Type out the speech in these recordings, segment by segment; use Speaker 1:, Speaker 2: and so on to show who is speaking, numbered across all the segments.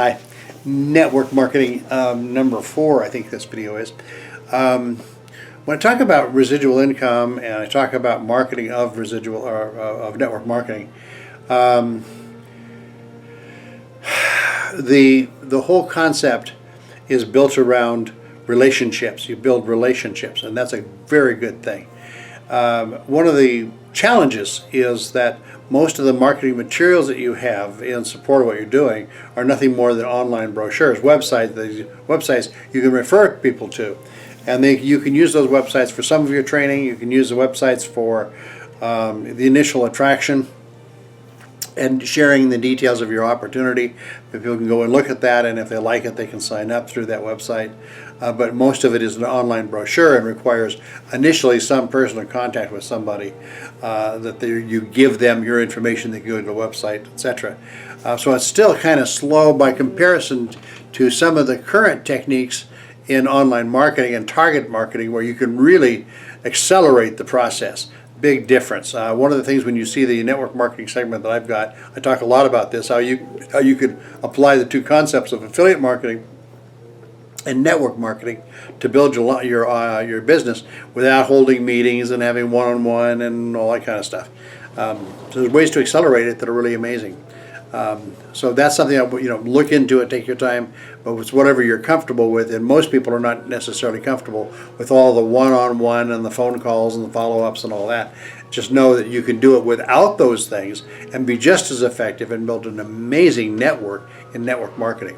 Speaker 1: Hi. Network marketing number 4, I think this video is. When I talk about residual income and I talk about marketing of residual or of network marketing, the whole concept is built around relationships. You build relationships, and that's a very good thing. One of the challenges is that most of the marketing materials that you have in support of what you're doing are nothing more than online brochures, websites you can refer people to. And you can use those websites for some of your training. You can use the websites for the initial attraction and sharing the details of your opportunity. People can go and look at that, and if they like it, they can sign up through that website. But most of it is an online brochure and requires initially some personal contact with somebody, that you give them your information, they can go to the website, etc. So it's still kind of slow by comparison to some of the current techniques in online marketing and target marketing, where you can really accelerate the process. Big difference. One of the things when you see the network marketing segment that I've got, I talk a lot about this, how you could apply the two concepts of affiliate marketing and network marketing to build your business without holding meetings and having one-on-one and all that kind of stuff. So there's ways to accelerate it that are really amazing. So that's something that, look into it, take your time, but it's whatever you're comfortable with, and most people are not necessarily comfortable with all the one-on-one and the phone calls and the follow-ups and all that. Just know that you can do it without those things and be just as effective and build an amazing network in network marketing,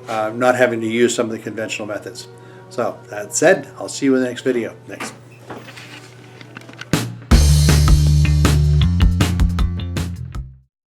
Speaker 1: not having to use some of the conventional methods. So that said, I'll see you in the next video. Thanks.